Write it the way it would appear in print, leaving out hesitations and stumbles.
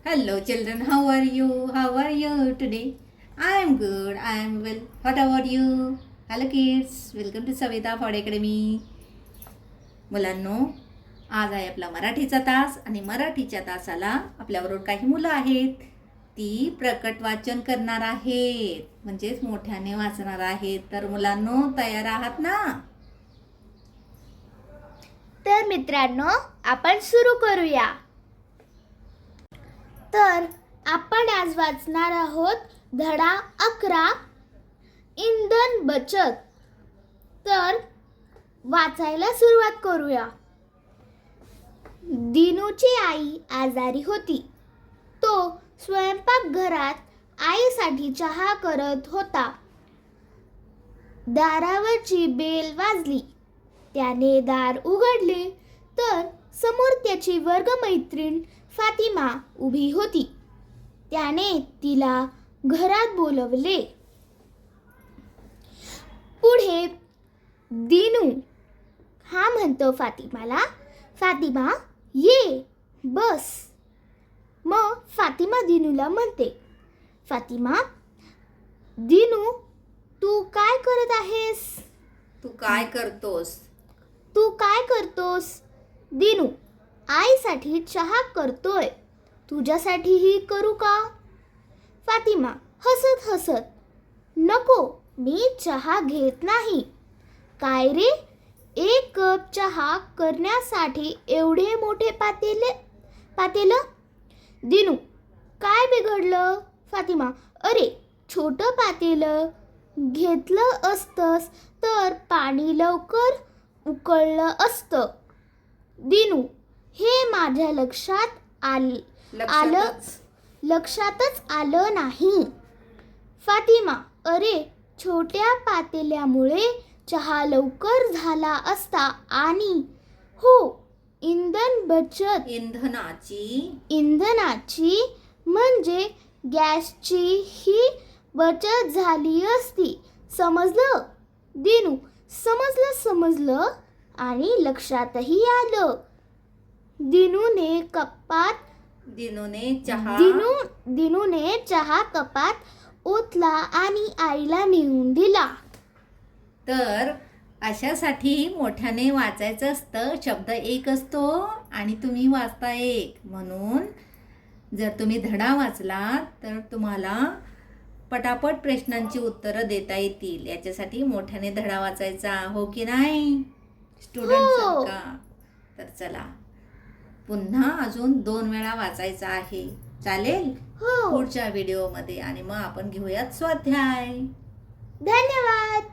Hello children, how are you? How are you today? I am good. I am well. What about you? Hello kids. Welcome to Savita Ford Academy. मुलांनो, आज आहे आपला मराठीचा तास आणि मराठीच्या तासाला आपल्याबरोबर काही मुलं आहेत. ती प्रकट वाचन करणार आहेत, म्हणजेच मोठ्याने वाचणार आहेत. तर मुलांनो, तयार आहात ना? तर मित्रांनो, आपण सुरू करूया. तर आपण आज वाचणार आहोत धडा 11 इंधन बचत. तर वाचायला सुरुवात करूया. दिनूची आई आजारी होती. तो स्वयंपाकघरात आईसाठी चहा करत होता. दारावरची बेल वाजली. त्याने दार उघडले तर समोर त्याची वर्गमैत्रीण फातिमा उभी होती. त्याने तिला घरात बोलवले. पुढे दिनू हा म्हणतो फातिमाला, फातिमा ये बस. मग फातिमा दिनूला म्हणते, फातिमा, दिनू तू काय करत आहेस? तू काय करतोस? तू काय करतोस? दिनू, आईसाठी चहा करतोय. तुझ्यासाठीही करू का? फातिमा हसत हसत, नको, मी चहा घेत नाही. काय रे, एक कप चहा करण्यासाठी एवढे मोठे पातेलं? दिनू, काय बिघडलं? फातिमा, अरे, छोटं पातेलं घेतलं असतंस तर पाणी लवकर उकळलं असतं. दिनू, हे माझ्या लक्षातच आलं नाही. फातिमा, अरे, छोट्या पातेल्यामुळे चहा लवकर झाला असता आणि हो, इंधनाची म्हणजे गॅसची ही बचत झाली असती. समजलं? दिनू, समजलं आणि लक्षातही आलं. दिनूने चहा कपात ओतला आणि आईला नेऊन दिला. तर अशासाठी मोठ्याने वाचायचं असतं. शब्द एक असतो आणि तुम्ही वाचता एक. म्हणून जर तुम्ही धडा वाचलात तर तुम्हाला पटापट प्रश्नांची उत्तरं देता येतील. याच्यासाठी मोठ्याने धडा वाचायचा, हो की नाही स्टुडंट सारखा? तर चला, पुन्हा अजून 2 वेळा वाचायचा आहे. चालेल? हो. पुढच्या व्हिडिओमध्ये. आणि मग आपण घेऊयात स्वाध्याय. धन्यवाद.